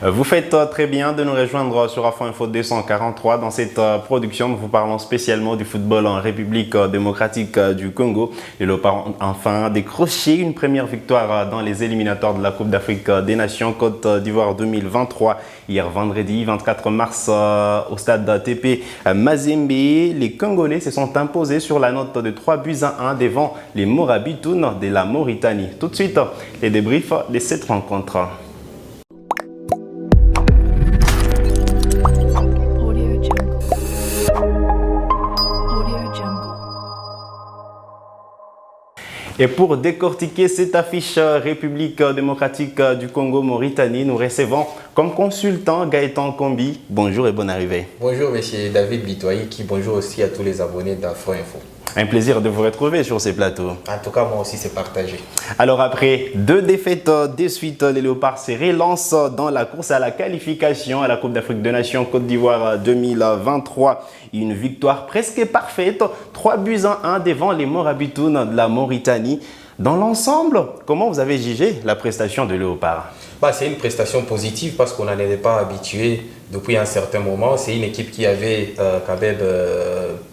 Vous faites très bien de nous rejoindre sur Afro Info 243. Dans cette production, nous vous parlons spécialement du football en République démocratique du Congo. Les Léopards ont enfin décroché une première victoire dans les éliminatoires de la Coupe d'Afrique des Nations Côte d'Ivoire 2023. Hier vendredi 24 mars au stade TP Mazembe, les Congolais se sont imposés sur la note de 3-1 devant les Morabitoun de la Mauritanie. Tout de suite, les débriefs de cette rencontre. Et pour décortiquer cette affiche République démocratique du Congo-Mauritanie, nous recevons comme consultant Gaëtan Kombi. Bonjour et bonne arrivée. Bonjour monsieur David Bitoyiki, bonjour aussi à tous les abonnés d'Afro Info. Un plaisir de vous retrouver sur ces plateaux. En tout cas, moi aussi, c'est partagé. Alors après 2 défaites de suite, les Léopards se relancent dans la course à la qualification à la Coupe d'Afrique des Nations Côte d'Ivoire 2023. Une victoire presque parfaite, 3-1 devant les Morabitoun de la Mauritanie. Dans l'ensemble, comment vous avez jugé la prestation de Léopards? C'est une prestation positive parce qu'on n'en était pas habitué depuis un certain moment. C'est une équipe qui avait quand même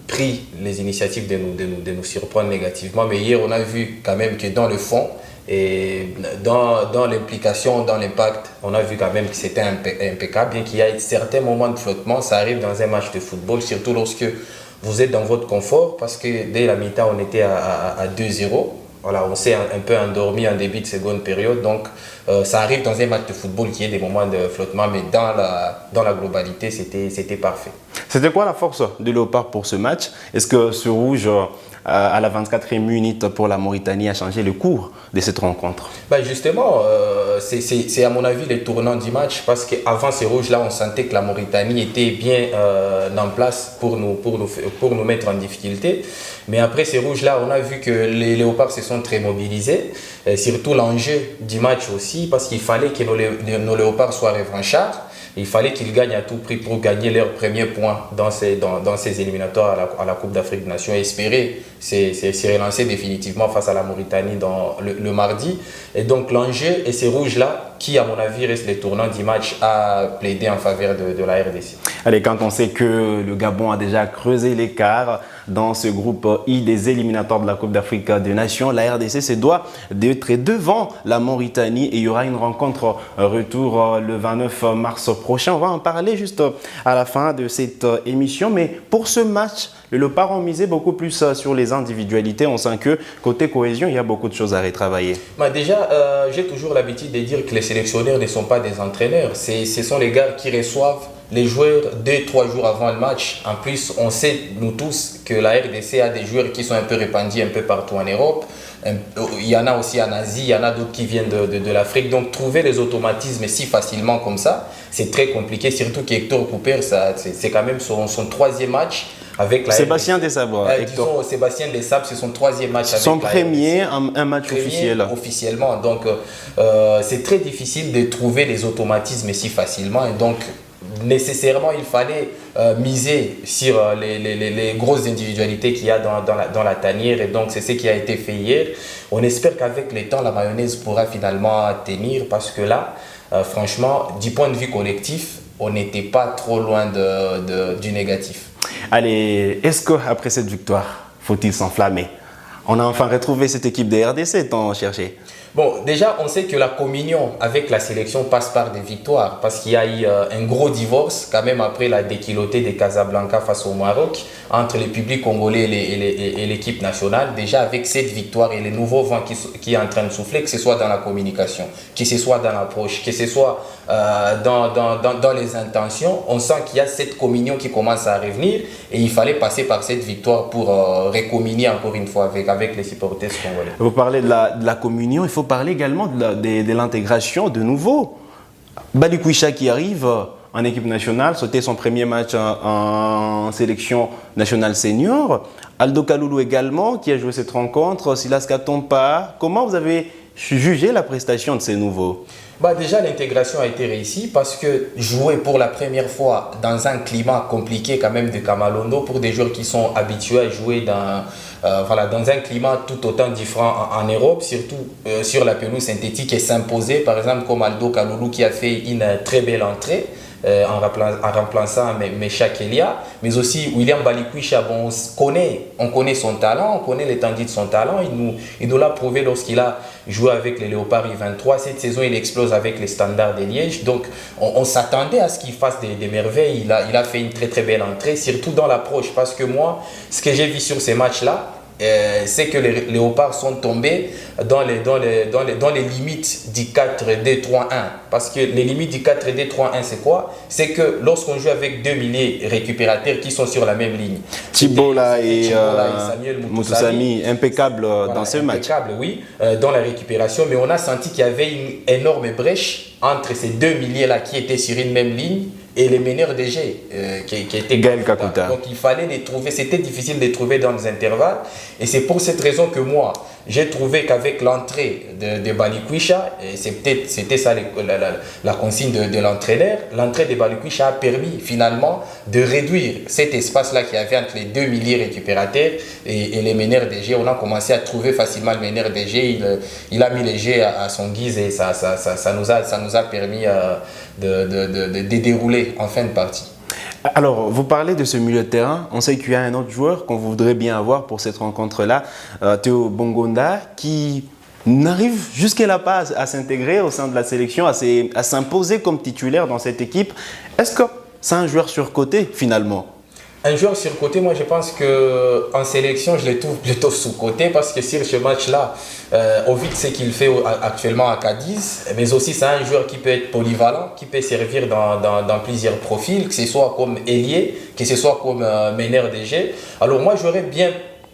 pris les initiatives de nous surprendre négativement. Mais hier, on a vu quand même que dans le fond et dans l'implication, dans l'impact, on a vu quand même que c'était impeccable. Bien qu'il y ait certains moments de flottement, ça arrive dans un match de football, surtout lorsque vous êtes dans votre confort. Parce que dès la mi-temps, on était à 2-0. Voilà, on s'est un peu endormi en début de seconde période, donc ça arrive dans un match de football qu'il y ait des moments de flottement, mais dans la globalité, c'était parfait. C'était quoi la force de Léopard pour ce match? Est-ce que ce rouge à la 24e minute pour la Mauritanie a changé le cours de cette rencontre? Justement, c'est à mon avis le tournant du match, parce qu'avant ces rouges-là, on sentait que la Mauritanie était bien en place pour nous mettre en difficulté. Mais après ces rouges-là, on a vu que les Léopards se sont très mobilisés, surtout l'enjeu du match aussi, parce qu'il fallait que nos Léopards soient revanchards. Il fallait qu'ils gagnent à tout prix pour gagner leur premier point dans ces éliminatoires à la Coupe d'Afrique des Nations et espérer se relancer définitivement face à la Mauritanie le mardi. Et donc l'enjeu et ces rouges-là, qui à mon avis reste les tournants du match, a plaidé en faveur de la RDC. Allez, quand on sait que le Gabon a déjà creusé l'écart dans ce groupe I des éliminatoires de la Coupe d'Afrique des Nations, la RDC se doit d'être devant la Mauritanie et il y aura une rencontre retour le 29 mars prochain. On va en parler juste à la fin de cette émission. Mais pour ce match, les Léopards ont misé beaucoup plus sur les individualités. On sent que côté cohésion, il y a beaucoup de choses à retravailler. Déjà, j'ai toujours l'habitude de dire que les sélectionneurs ne sont pas des entraîneurs. Ce sont les gars qui reçoivent les joueurs 2-3 jours avant le match. En plus, on sait, nous tous, que la RDC a des joueurs qui sont un peu répandus un peu partout en Europe. Il y en a aussi en Asie, il y en a d'autres qui viennent de l'Afrique. Donc, trouver les automatismes si facilement comme ça, c'est très compliqué. Surtout qu'Hector Cooper, c'est quand même son 3e match avec la Sébastien Desabre. Disons, Sébastien Desabre, c'est son 3e match avec son premier, un match officiel. Officiellement. Donc, c'est très difficile de trouver les automatismes si facilement. Et donc, nécessairement, il fallait miser sur les grosses individualités qu'il y a dans la tanière. Et donc, c'est ce qui a été fait hier. On espère qu'avec le temps, la mayonnaise pourra finalement tenir parce que là, franchement, du point de vue collectif, on n'était pas trop loin du négatif. Allez, est-ce qu'après cette victoire, faut-il s'enflammer? On a enfin retrouvé cette équipe de RDC tant cherché. Déjà, on sait que la communion avec la sélection passe par des victoires parce qu'il y a eu un gros divorce quand même après la déculottée de Casablanca face au Maroc entre le public congolais et l'équipe nationale. Déjà, avec cette victoire et les nouveaux vents qui est en train de souffler, que ce soit dans la communication, que ce soit dans l'approche, que ce soit dans les intentions, on sent qu'il y a cette communion qui commence à revenir et il fallait passer par cette victoire pour recommunier encore une fois avec les supporters congolais. Vous parlez de la communion, il faut parler également de l'intégration de nouveau. Balikwisha qui arrive en équipe nationale, c'était son premier match en sélection nationale senior. Aldo Kaloulou également qui a joué cette rencontre, Silas Katompa. Comment vous avez juger la prestation de ces nouveaux? Bah déjà, l'intégration a été réussie parce que jouer pour la première fois dans un climat compliqué quand même de Kamalondo pour des joueurs qui sont habitués à jouer dans un climat tout autant différent en Europe, surtout sur la pelouse synthétique, et s'imposer, par exemple comme Aldo Kaloulou qui a fait une très belle entrée. En remplaçant Mecha Kelia, mais aussi William Balikwisha. Bon, on connaît son talent, on connaît l'étendue de son talent. Il nous l'a prouvé lorsqu'il a joué avec les Léopards U23. Cette saison, il explose avec les Standards de Liège. Donc, on s'attendait à ce qu'il fasse des merveilles. Il a fait une très très belle entrée, surtout dans l'approche. Parce que moi, ce que j'ai vu sur ces matchs-là, c'est que les Léopards sont tombés dans les limites du 4-2-3-1. Parce que les limites du 4-2-3-1, c'est quoi? C'est que lorsqu'on joue avec deux milieux récupérateurs qui sont sur la même ligne, Thibault et Samuel Moutoussamy, impeccable dans ce match. Impeccable, oui, dans la récupération. Mais on a senti qu'il y avait une énorme brèche entre ces deux milieux-là qui étaient sur une même ligne et les meneurs de jeu qui étaient Gaël Kakuta. Donc il fallait les trouver, c'était difficile de les trouver dans les intervalles. Et c'est pour cette raison que moi, j'ai trouvé qu'avec l'entrée de Balikwisha, et c'était ça la consigne de l'entraîneur, l'entrée de Balikwisha a permis finalement de réduire cet espace-là qu'il y avait entre les deux milieux récupérateurs et les meneurs de jeu. On a commencé à trouver facilement le meneur de jeu. Il a mis les jeux à son guise et ça nous a permis de dérouler en fin de partie. Alors, vous parlez de ce milieu de terrain. On sait qu'il y a un autre joueur qu'on voudrait bien avoir pour cette rencontre-là, Théo Bongonda, qui n'arrive jusqu'à pas à s'intégrer au sein de la sélection, à s'imposer comme titulaire dans cette équipe. Est-ce que c'est un joueur surcoté finalement? Un joueur surcoté, moi je pense qu'en sélection, je le trouve plutôt sous-coté parce que sur ce match-là, au vu de ce qu'il fait actuellement à Cadiz, mais aussi c'est un joueur qui peut être polyvalent, qui peut servir dans plusieurs profils, que ce soit comme ailier, que ce soit comme meneur de jeu. Alors moi j'aurais bien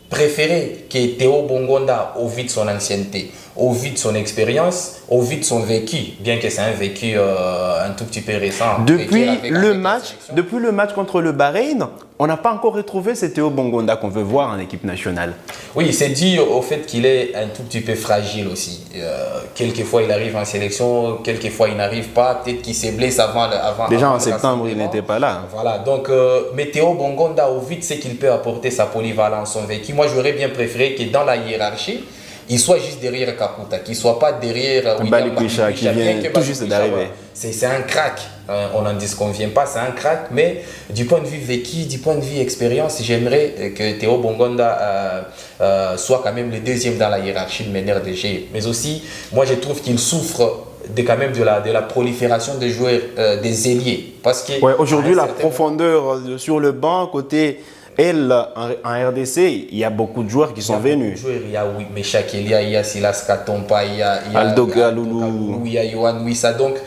préféré que Théo Bongonda, au vu de son ancienneté, au vu de son expérience, au vu de son vécu, bien que c'est un vécu un tout petit peu récent. Depuis le match contre le Bahreïn, on n'a pas encore retrouvé ce Théo Bongonda qu'on veut voir en équipe nationale. Oui, c'est dû au fait qu'il est un tout petit peu fragile aussi. Quelquefois il arrive en sélection, quelquefois il n'arrive pas, peut-être qu'il s'est blessé avant. Déjà en septembre, il n'était pas là. Voilà, donc mais Théo Bongonda, au vu de ce qu'il peut apporter, sa polyvalence, son vécu, moi j'aurais bien préféré que dans la hiérarchie, il soit juste derrière Kakuta, qu'il ne soit pas derrière Balikwisha qui vient tout juste d'arriver. C'est un crack, on n'en disconvient pas, c'est un crack, mais du point de vue vécu, du point de vue expérience, j'aimerais que Théo Bongonda soit quand même le deuxième dans la hiérarchie de meneur de jeu. Mais aussi, moi je trouve qu'il souffre quand même de la prolifération des joueurs, des ailiers. Aujourd'hui, la profondeur sur le banc, côté... en RDC, il y a beaucoup de joueurs qui sont venus. Il y a Mecha Kelia, il y a Silas Katompa, il y a Aldo Kaloulou, il y a Yohan Wissa. Donc,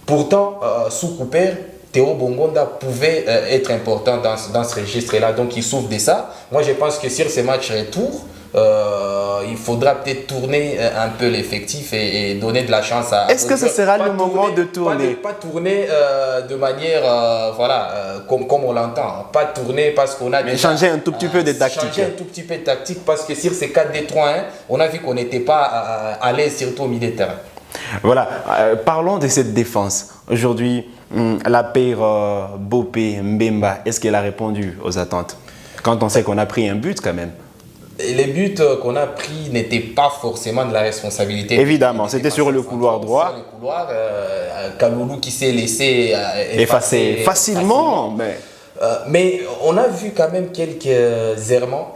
pourtant, sous Cooper, Théo Bongonda pouvait être important dans ce registre-là. Donc, il souffre de ça. Moi, je pense que sur ces matchs retour, il faudra peut-être tourner un peu l'effectif et donner de la chance à... Est-ce que ce sera le moment de tourner? Pas tourner de manière, comme on l'entend. Pas tourner parce qu'on a... Mais changer un tout petit peu de tactique. Changer un tout petit peu de tactique parce que sur ces 4-2-3-1, on a vu qu'on n'était pas à l'aise, surtout au milieu de terrain. Voilà, parlons de cette défense. Aujourd'hui, la paire Bopé Mbemba, est-ce qu'elle a répondu aux attentes? Quand on sait qu'on a pris un but quand même. Les buts qu'on a pris n'étaient pas forcément de la responsabilité. Évidemment, c'était sur le couloir droit. Sur le couloir, Kaloulou qui s'est laissé effacer facilement. Mais on a vu quand même quelques errements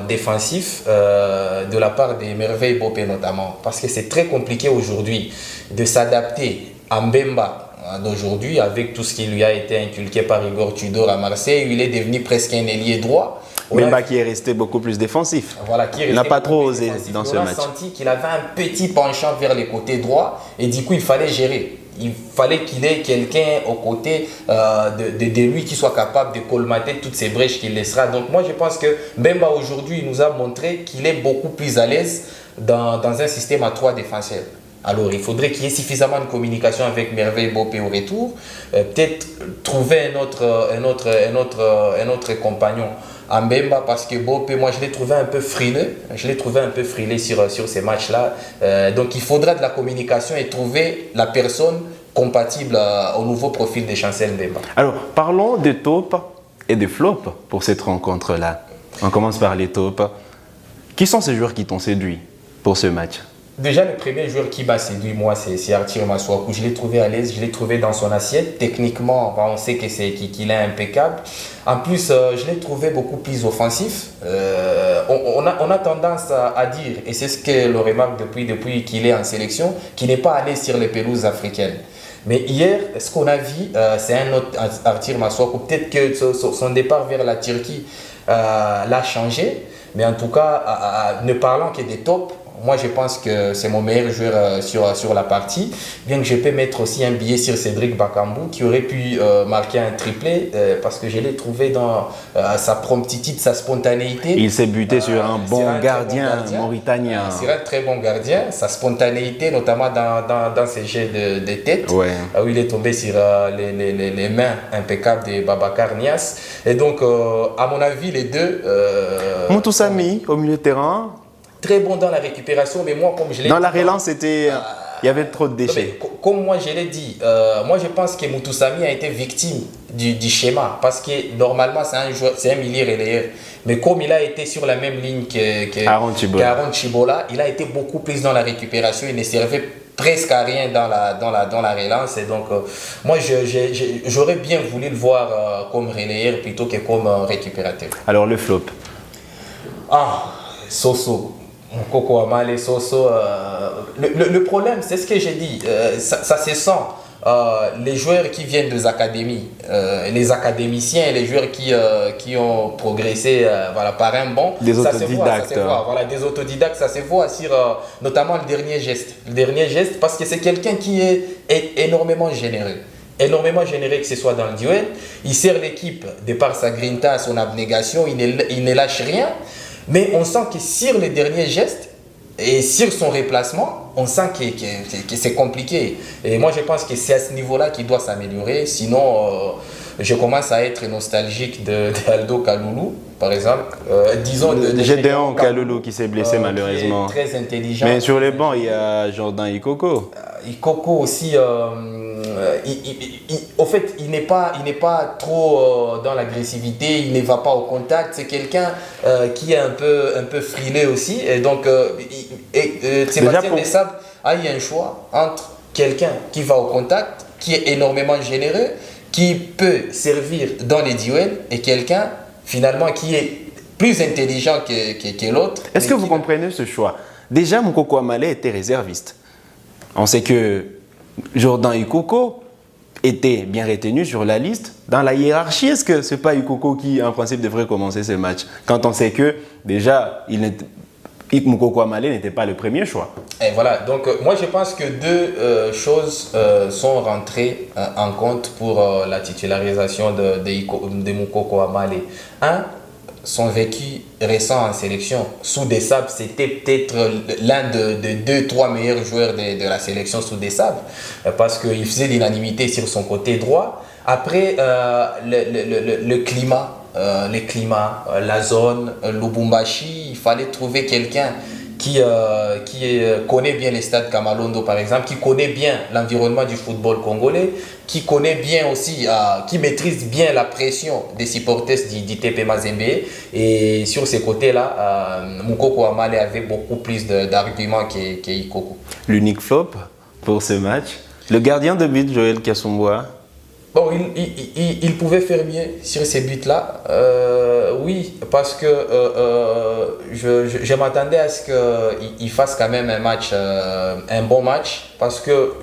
défensifs de la part des Merveilles Bopé notamment. Parce que c'est très compliqué aujourd'hui de s'adapter à Mbemba d'aujourd'hui avec tout ce qui lui a été inculqué par Igor Tudor à Marseille. Il est devenu presque un ailier droit. Mbemba qui est resté beaucoup plus défensif. Voilà, il n'a pas trop osé dans ce match. On a senti qu'il avait un petit penchant vers les côtés droits et du coup il fallait gérer. Il fallait qu'il ait quelqu'un aux côtés de lui qui soit capable de colmater toutes ces brèches qu'il laissera. Donc moi je pense que Mbemba aujourd'hui nous a montré qu'il est beaucoup plus à l'aise dans un système à 3 défenseurs. Alors il faudrait qu'il y ait suffisamment de communication avec Merveille Bopé au retour, peut-être trouver un autre compagnon Mbemba, parce que Bope, moi je l'ai trouvé un peu frileux. Je l'ai trouvé un peu frileux sur ces matchs-là. Donc il faudra de la communication et trouver la personne compatible au nouveau profil de Chancel Mbemba. Alors, parlons des tops et des flops pour cette rencontre-là. On commence par les tops. Qui sont ces joueurs qui t'ont séduit pour ce match? Déjà, le premier joueur qui m'a séduit, moi, c'est Arthur Masuaku. Je l'ai trouvé à l'aise, je l'ai trouvé dans son assiette. Techniquement, on sait qu'il est impeccable. En plus, je l'ai trouvé beaucoup plus offensif. On a tendance à dire, et c'est ce que le remarque depuis qu'il est en sélection, qu'il n'est pas allé sur les pelouses africaines. Mais hier, ce qu'on a vu, c'est un autre Arthur Masuaku. Peut-être que son départ vers la Turquie l'a changé. Mais en tout cas, ne parlant que des tops, moi je pense que c'est mon meilleur joueur sur la partie. Bien que je peux mettre aussi un billet sur Cédric Bakambu qui aurait pu marquer un triplé parce que je l'ai trouvé dans sa promptitude, sa spontanéité. Il s'est buté sur un bon gardien mauritanien. C'est un très bon gardien. Sa spontanéité, notamment dans ses jets de tête, où il est tombé sur les mains impeccables de Babacar Niasse. Et donc, à mon avis, les deux... Moutoussamy au milieu de terrain. Très bon dans la récupération, mais moi, comme je l'ai dit... Dans la relance, il y avait trop de déchets. Comme moi, je l'ai dit, moi, je pense que Moutoussamy a été victime du schéma, parce que normalement, c'est un milieu relayeur. Mais comme il a été sur la même ligne qu'Aaron Chibola, il a été beaucoup plus dans la récupération, il ne servait presque à rien dans la relance. Et donc, moi, j'aurais bien voulu le voir comme relayeur plutôt que comme récupérateur. Alors, le flop? Soso. Coco Amale, Soso. Le problème, c'est ce que j'ai dit, ça se sent. Les joueurs qui viennent des académies, les académiciens, les joueurs qui ont progressé par un bon, des autodidactes. Ça se voit. Voilà, des autodidactes, ça se voit sur notamment le dernier geste. Le dernier geste, parce que c'est quelqu'un qui est énormément généreux. Énormément généreux, que ce soit dans le duel. Il sert l'équipe de par sa grinta, son abnégation, il ne lâche rien. Mais on sent que sur les derniers gestes et sur son déplacement, on sent que c'est compliqué. Et moi, je pense que c'est à ce niveau-là qu'il doit s'améliorer. Sinon, je commence à être nostalgique d'Aldo Kaloulou, par exemple. Disons de Gédéon Kaloulou qui s'est blessé malheureusement. Qui est très intelligent. Mais sur les bancs, il y a Jordan Ikoko. Ikoko aussi, au fait, il n'est pas trop dans l'agressivité, il ne va pas au contact. C'est quelqu'un qui est un peu frileux aussi. Et donc, Sébastien Desabre a eu un choix entre quelqu'un qui va au contact, qui est énormément généreux, qui peut servir dans les duels, et quelqu'un finalement qui est plus intelligent que l'autre. Est-ce que vous comprenez ce choix? Déjà, Moukoko Amale était réserviste. On sait que Jordan Ikoko était bien retenu sur la liste. Dans la hiérarchie, est-ce que ce n'est pas Ikoko qui, en principe, devrait commencer ce match? Quand on sait que, déjà, Moukoko Amale n'était pas le premier choix. Et voilà, donc moi je pense que deux choses sont rentrées en compte pour la titularisation de Moukoko Amale. Un, son vécu récent en sélection. Sous des sables, c'était peut-être l'un des 2-3 meilleurs joueurs de la sélection sous des sables, parce qu'il faisait l'unanimité sur son côté droit. Après, le climat, la zone, Lubumbashi, il fallait trouver quelqu'un qui connaît bien les stades Kamalondo par exemple, qui connaît bien l'environnement du football congolais, qui connaît bien aussi, qui maîtrise bien la pression des supporters du TP Mazembe. Et sur ces côtés-là, Moukoko Amale avait beaucoup plus d'arguments que Ikoko. L'unique flop pour ce match, le gardien de but, Joël Kassomboa. Bon, il pouvait faire mieux sur ces buts-là. Oui, parce que je m'attendais à ce qu'il fasse quand même un bon match, parce que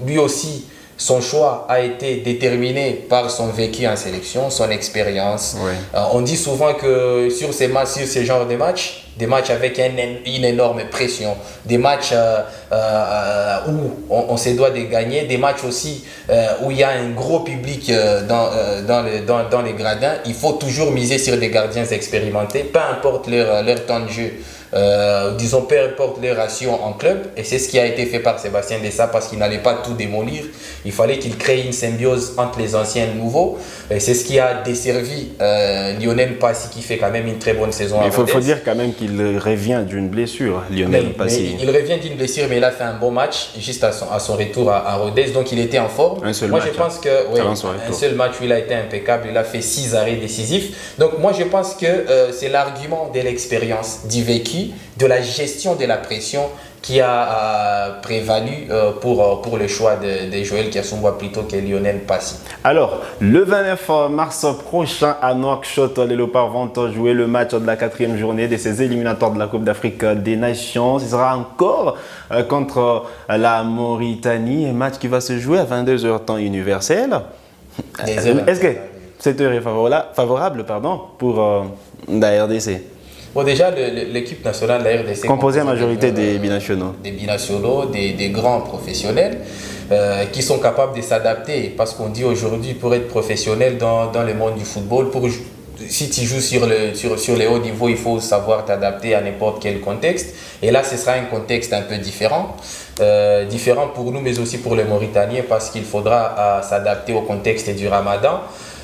lui aussi, son choix a été déterminé par son vécu en sélection, son expérience. Ouais. On dit souvent que sur ces genres de matchs, des matchs avec une énorme pression, des matchs où on se doit de gagner, des matchs aussi où il y a un gros public dans les gradins, il faut toujours miser sur des gardiens expérimentés, peu importe leur temps de jeu. Disons, peu importe les rations en club, et c'est ce qui a été fait par Sébastien Desabre, parce qu'il n'allait pas tout démolir, Il fallait qu'il crée une symbiose entre les anciens et les nouveaux. Et c'est ce qui a desservi Lionel Passy, qui fait quand même une très bonne saison. Il faut dire quand même qu'il revient d'une blessure, Lionel Passy. Il revient d'une blessure, mais il a fait un bon match juste à son retour à Rodez. Donc il était en forme. Moi, je pense que un seul match où il a été impeccable. Il a fait 6 arrêts décisifs. Donc moi, je pense que c'est l'argument de l'expérience, du vécu, de la gestion de la pression qui a prévalu pour le choix de Joël Kersumba plutôt que Lionel Passy. Alors, le 29 mars prochain à Nouakchott, les Léopards vont jouer le match de la 4e journée de ces éliminatoires de la Coupe d'Afrique des Nations. Ce sera encore contre la Mauritanie, un match qui va se jouer à 22h temps universel. Est-ce que cette heure est favorable pour la RDC? Bon, déjà, l'équipe nationale de la RDC... Composée à majorité des binationaux. Des binationaux, des grands professionnels qui sont capables de s'adapter. Parce qu'on dit aujourd'hui, pour être professionnel dans le monde du football, si tu joues sur les hauts niveaux, il faut savoir t'adapter à n'importe quel contexte. Et là, ce sera un contexte un peu différent. Différent pour nous, mais aussi pour les Mauritaniens, parce qu'il faudra s'adapter au contexte du Ramadan.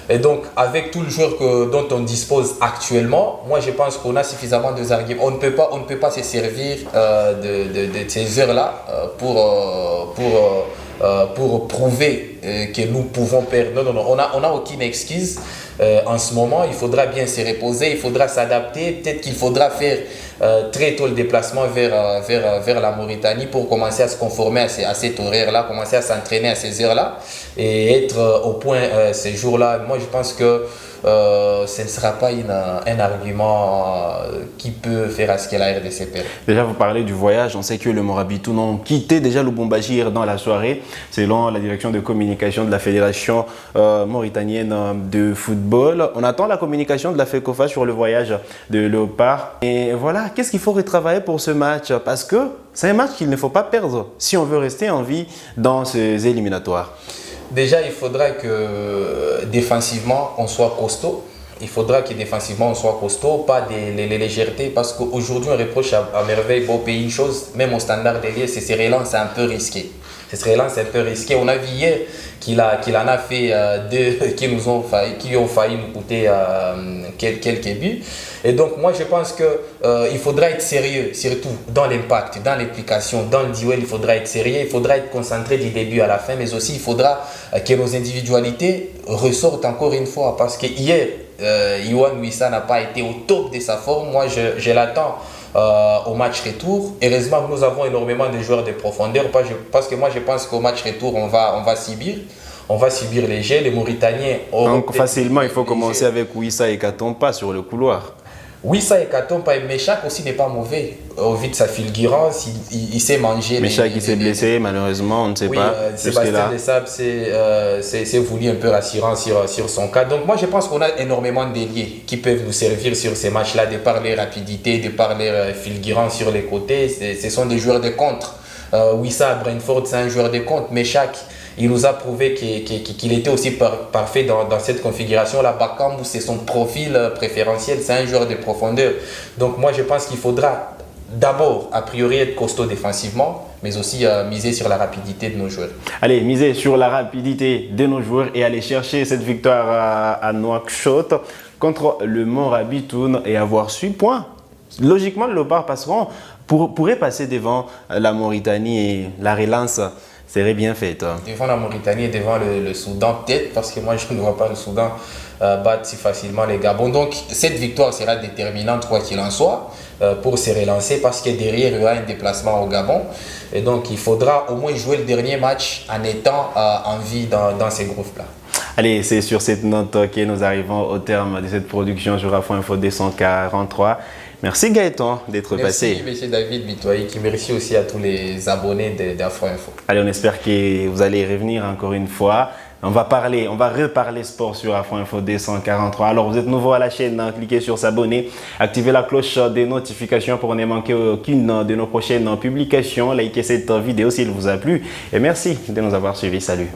Et donc, avec tout le joueur dont on dispose actuellement, moi je pense qu'on a suffisamment de arguments. On ne peut pas se servir de ces heures-là pour prouver que nous pouvons perdre. Non, on n'a aucune excuse. En ce moment, il faudra bien se reposer, il faudra s'adapter. Peut-être qu'il faudra faire très tôt le déplacement vers la Mauritanie pour commencer à se conformer à cet horaire-là, commencer à s'entraîner à ces heures-là et être au point ces jours-là. Moi, je pense que ce ne sera pas un argument qui peut faire à ce que la RDC perde. Déjà, vous parlez du voyage. On sait que le Morabitoun ont quitté déjà Lubumbashi dans la soirée, selon la direction de communication de la Fédération mauritanienne de football. On attend la communication de la FECOFA sur le voyage de Léopard. Et voilà, qu'est-ce qu'il faut retravailler pour ce match? Parce que c'est un match qu'il ne faut pas perdre si on veut rester en vie dans ces éliminatoires. Déjà, il faudra que défensivement, on soit costaud. Il faudra que défensivement, on soit costaud, pas des légèretés. Parce qu'aujourd'hui, on reproche à Merveille Beau Pays une chose, même au standard des liens, c'est ses relances un peu risquées. On a vu hier qu'il en a fait deux qui ont failli nous coûter quelques buts. Et donc, moi, je pense qu'il faudra être sérieux, surtout dans l'impact, dans l'implication, dans le duel. Il faudra être sérieux, il faudra être concentré du début à la fin, mais aussi il faudra que nos individualités ressortent encore une fois. Parce que hier, Yohan Wissa n'a pas été au top de sa forme. Moi, je l'attends au match retour. Heureusement, nous avons énormément de joueurs de profondeur parce que moi, je pense qu'au match retour, on va subir. On va subir les jets. Les Mauritaniens... Donc, facilement, il faut commencer avec Wissa et Katompa sur le couloir. Wissa et Katompa, mais Meshak aussi n'est pas mauvais. Au vu de sa fulgurance, il sait manger. Meshak qui s'est blessé, malheureusement, on ne sait pas. Sébastien Dessab s'est voulu un peu rassurant sur son cas. Donc moi, je pense qu'on a énormément d'ailiers qui peuvent nous servir sur ces matchs-là, de par les rapidités, de par les fulgurances sur les côtés. Ce sont des joueurs de contre. Wissa à Brentford, c'est un joueur de contre. Meshak, il nous a prouvé qu'il était aussi parfait dans cette configuration-là. Bakambu, c'est son profil préférentiel, c'est un joueur de profondeur. Donc moi, je pense qu'il faudra d'abord, a priori, être costaud défensivement, mais aussi miser sur la rapidité de nos joueurs. Allez, miser sur la rapidité de nos joueurs et aller chercher cette victoire à Nouakchott contre le Morabitoun et avoir 8 points. Logiquement, le Léopard pourrait passer devant la Mauritanie et la relance serait bien faite. Devant la Mauritanie et devant le Soudan, peut-être, parce que moi, je ne vois pas le Soudan battre si facilement les Gabon. Donc, cette victoire sera déterminante, quoi qu'il en soit, pour se relancer, parce que derrière, il y aura un déplacement au Gabon. Et donc, il faudra au moins jouer le dernier match en étant en vie dans ces groupes-là. Allez, c'est sur cette note que nous arrivons au terme de cette production sur Afro Info 243. Merci Gaëtan d'être passé. Merci M. David Bitoyi, qui merci aussi à tous les abonnés d'Afro Info. Allez, on espère que vous allez revenir encore une fois. On va reparler sport sur Afro Info 243. Alors, vous êtes nouveau à la chaîne, cliquez sur s'abonner, activez la cloche des notifications pour ne manquer aucune de nos prochaines publications. Likez cette vidéo s'il vous a plu et merci de nous avoir suivis. Salut.